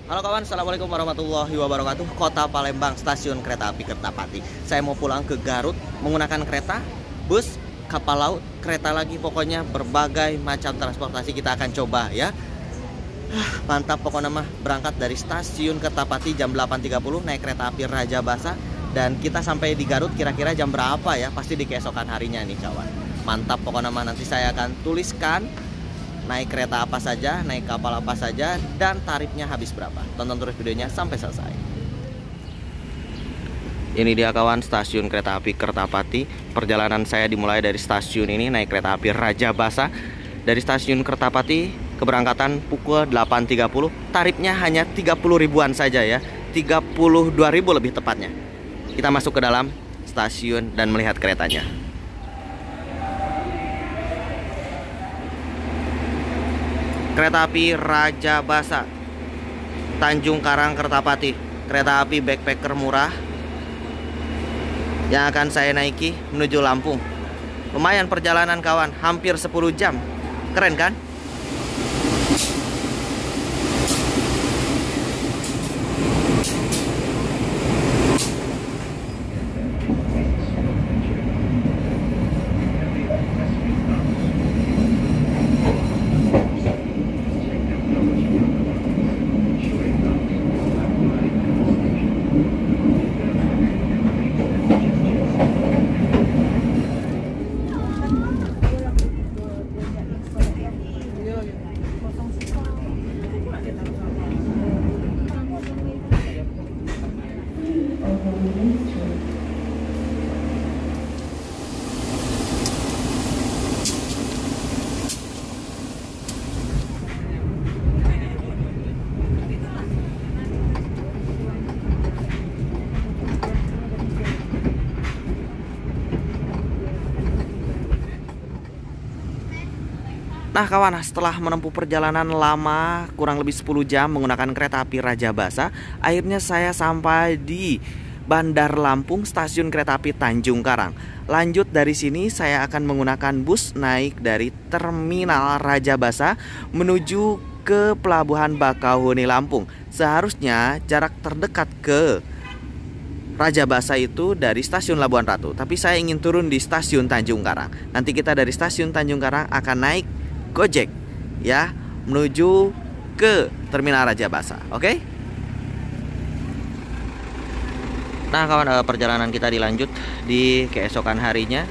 Halo kawan, assalamualaikum warahmatullahi wabarakatuh. Kota Palembang, stasiun kereta api Kertapati. Saya mau pulang ke Garut menggunakan kereta, bus, kapal laut, kereta lagi. Pokoknya berbagai macam transportasi kita akan coba ya. Mantap pokoknya mah. Berangkat dari stasiun Kertapati jam 8.30 naik kereta api Raja Basa. Dan kita sampai di Garut kira-kira jam berapa ya? Pasti di keesokan harinya nih kawan. Mantap pokoknya mah, nanti saya akan tuliskan naik kereta apa saja, naik kapal apa saja, dan tarifnya habis berapa. Tonton terus videonya sampai selesai. Ini dia kawan, stasiun kereta api Kertapati. Perjalanan saya dimulai dari stasiun ini naik kereta api Raja Basa. Dari stasiun Kertapati keberangkatan pukul 8.30. Tarifnya hanya 30 ribuan saja ya, 32.000 lebih tepatnya. Kita masuk ke dalam stasiun dan melihat keretanya. Kereta api Raja Basa, Tanjung Karang Kertapati. Kereta api backpacker murah yang akan saya naiki menuju Lampung. Lumayan perjalanan kawan, hampir 10 jam. Keren kan? Nah kawan, setelah menempuh perjalanan lama kurang lebih 10 jam menggunakan kereta api Raja Basa, akhirnya saya sampai di Bandar Lampung, stasiun kereta api Tanjung Karang. Lanjut dari sini saya akan menggunakan bus naik dari Terminal Raja Basa menuju ke Pelabuhan Bakauheni Lampung. Seharusnya jarak terdekat ke Raja Basa itu dari stasiun Labuan Ratu, tapi saya ingin turun di stasiun Tanjung Karang. Nanti kita dari stasiun Tanjung Karang akan naik Gojek ya menuju ke Terminal Raja Basa. Oke? Nah kawan, perjalanan kita dilanjut di keesokan harinya.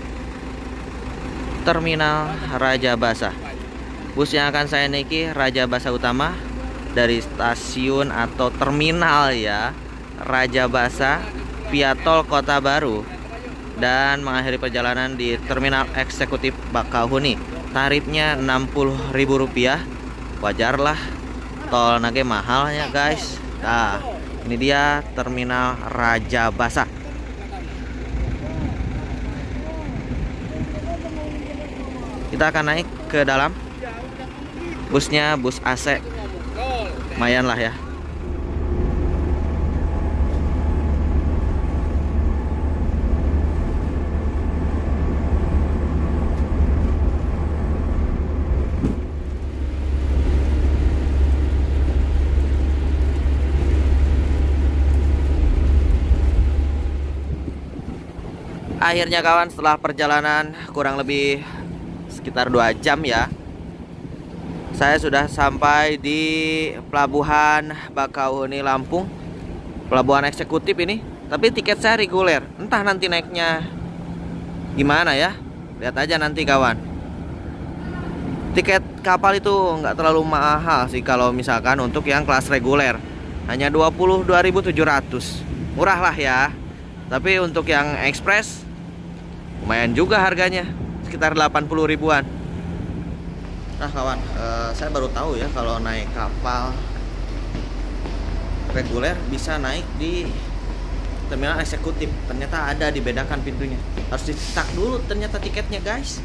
Terminal Raja Basa. Bus yang akan saya naiki Raja Basa Utama dari stasiun atau terminal ya Raja Basa via tol Kota Baru dan mengakhiri perjalanan di Terminal Eksekutif Bakauheni. Tarifnya Rp60.000. Wajarlah, tol nage mahal ya guys. Nah, ini dia Terminal Raja Basa. Kita akan naik ke dalam. Busnya bus AC. Lumayan lah ya. Akhirnya kawan, setelah perjalanan kurang lebih sekitar 2 jam ya, saya sudah sampai di Pelabuhan Bakauheni Lampung. Pelabuhan eksekutif ini, tapi tiket saya reguler. Entah nanti naiknya gimana ya, lihat aja nanti kawan. Tiket kapal itu nggak terlalu mahal sih kalau misalkan untuk yang kelas reguler, hanya 22.700. Murah lah ya. Tapi untuk yang ekspres lumayan juga harganya, sekitar 80 ribuan. Nah kawan, saya baru tahu ya kalau naik kapal reguler bisa naik di terminal eksekutif. Ternyata ada dibedakan pintunya. Harus dicetak dulu ternyata tiketnya guys.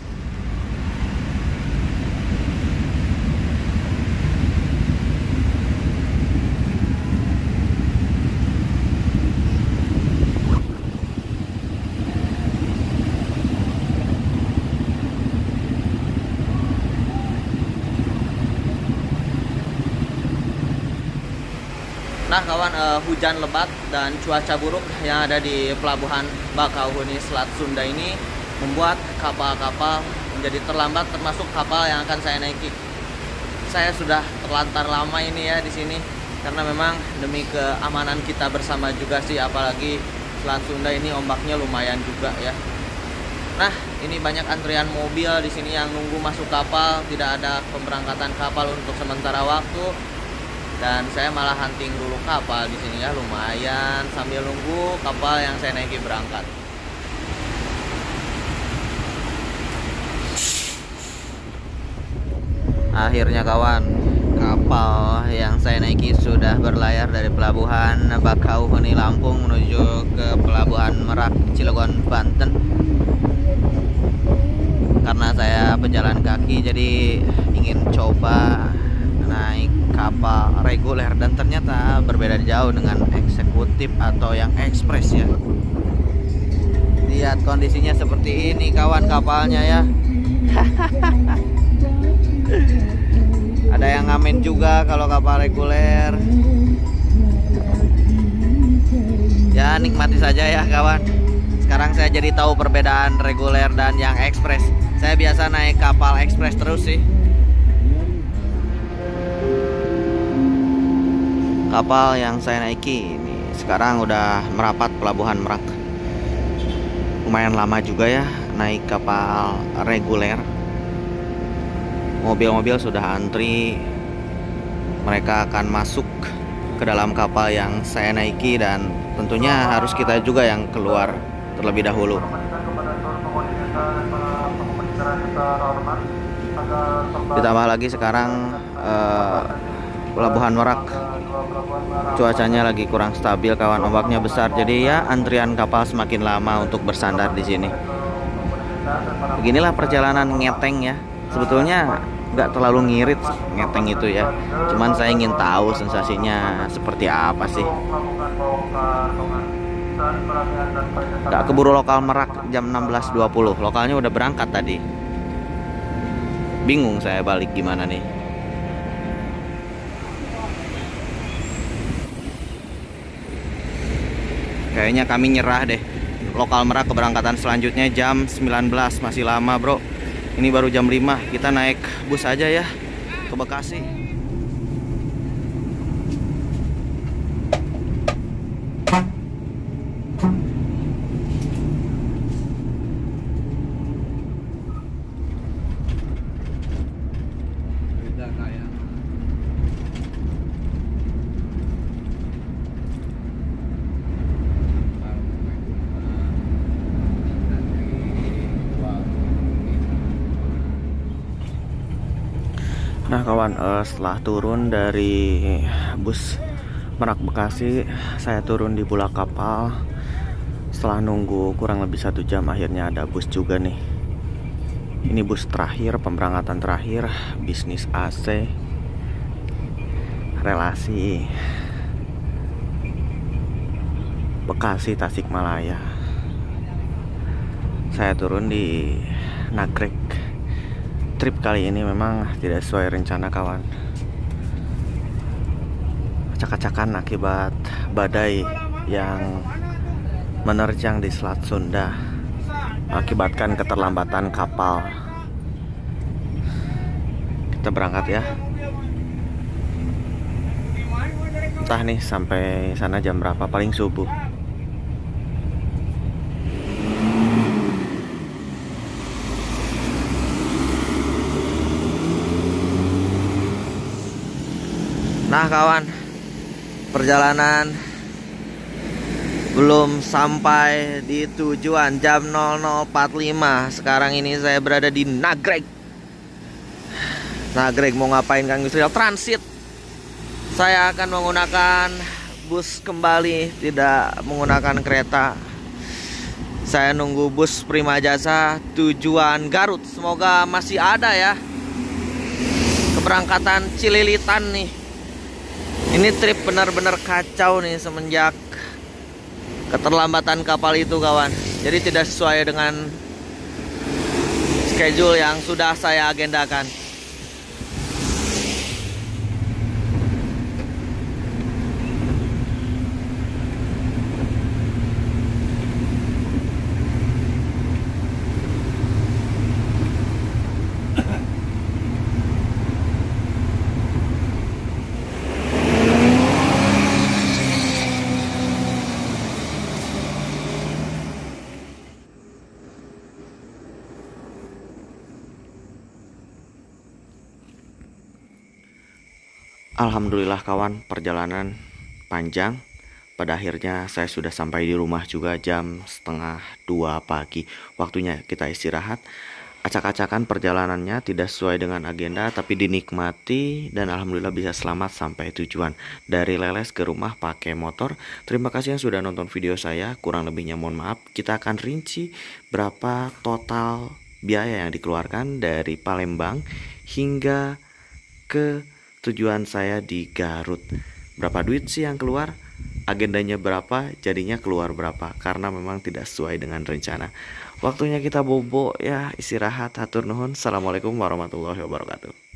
Nah kawan, hujan lebat dan cuaca buruk yang ada di pelabuhan Bakauheni Selat Sunda ini membuat kapal-kapal menjadi terlambat, termasuk kapal yang akan saya naiki. Saya sudah terlantar lama ini ya di sini karena memang demi keamanan kita bersama juga sih, apalagi Selat Sunda ini ombaknya lumayan juga ya. Nah, ini banyak antrian mobil di sini yang nunggu masuk kapal, tidak ada pemberangkatan kapal untuk sementara waktu. Dan saya malah hunting dulu kapal di sini ya, lumayan sambil nunggu kapal yang saya naiki berangkat. Akhirnya kawan, kapal yang saya naiki sudah berlayar dari pelabuhan Bakauheni Lampung menuju ke pelabuhan Merak Cilegon Banten. Karena saya pejalan kaki jadi ingin coba naik kapal reguler dan ternyata berbeda jauh dengan eksekutif atau yang ekspres ya. Lihat kondisinya seperti ini kawan kapalnya ya. Ada yang ngamen juga kalau kapal reguler. Ya nikmati saja ya kawan. Sekarang saya jadi tahu perbedaan reguler dan yang ekspres. Saya biasa naik kapal ekspres terus sih. Kapal yang saya naiki ini sekarang udah merapat pelabuhan Merak. Lumayan lama juga ya naik kapal reguler. Mobil-mobil sudah antri. Mereka akan masuk ke dalam kapal yang saya naiki dan tentunya harus kita juga yang keluar terlebih dahulu. Ditambah lagi sekarang pelabuhan Merak cuacanya lagi kurang stabil kawan, ombaknya besar, jadi ya antrian kapal semakin lama untuk bersandar di sini. Beginilah perjalanan ngeteng ya. Sebetulnya nggak terlalu ngirit ngeteng itu ya, cuman saya ingin tahu sensasinya seperti apa sih. Nggak keburu lokal Merak jam 16.20, lokalnya udah berangkat tadi. Bingung saya balik gimana nih. Kayaknya kami nyerah deh. Lokal Merak keberangkatan selanjutnya jam 19, masih lama bro. Ini baru jam 5, kita naik bus aja ya ke Bekasi. Nah kawan, setelah turun dari bus Merak Bekasi, saya turun di bulak kapal. Setelah nunggu kurang lebih 1 jam, akhirnya ada bus juga nih. Ini bus terakhir, pemberangkatan terakhir, bisnis AC, relasi Bekasi Tasikmalaya. Saya turun di Nagrek. Trip kali ini memang tidak sesuai rencana kawan. Acak-acakan akibat badai yang menerjang di Selat Sunda mengakibatkan keterlambatan kapal. Kita berangkat ya. Entah nih sampai sana jam berapa, paling subuh. Nah kawan, perjalanan belum sampai di tujuan, jam 00.45. Sekarang ini saya berada di Nagrek. Nagrek mau ngapain Kang Yusril? Transit. Saya akan menggunakan bus kembali, tidak menggunakan kereta. Saya nunggu bus Prima Jasa tujuan Garut. Semoga masih ada ya. Keberangkatan Cililitan nih. Ini trip benar-benar kacau nih semenjak keterlambatan kapal itu kawan. Jadi tidak sesuai dengan schedule yang sudah saya agendakan. Alhamdulillah kawan, perjalanan panjang. Pada akhirnya saya sudah sampai di rumah juga jam setengah 2 pagi. Waktunya kita istirahat. Acak-acakan perjalanannya tidak sesuai dengan agenda, tapi dinikmati dan alhamdulillah bisa selamat sampai tujuan. Dari Leles ke rumah pakai motor. Terima kasih yang sudah nonton video saya. Kurang lebihnya mohon maaf. Kita akan rinci berapa total biaya yang dikeluarkan dari Palembang hingga ke tujuan saya di Garut. Berapa duit sih yang keluar? Agendanya berapa, jadinya keluar berapa, karena memang tidak sesuai dengan rencana. Waktunya kita bobo ya, istirahat. Hatur nuhun. Assalamualaikum warahmatullahi wabarakatuh.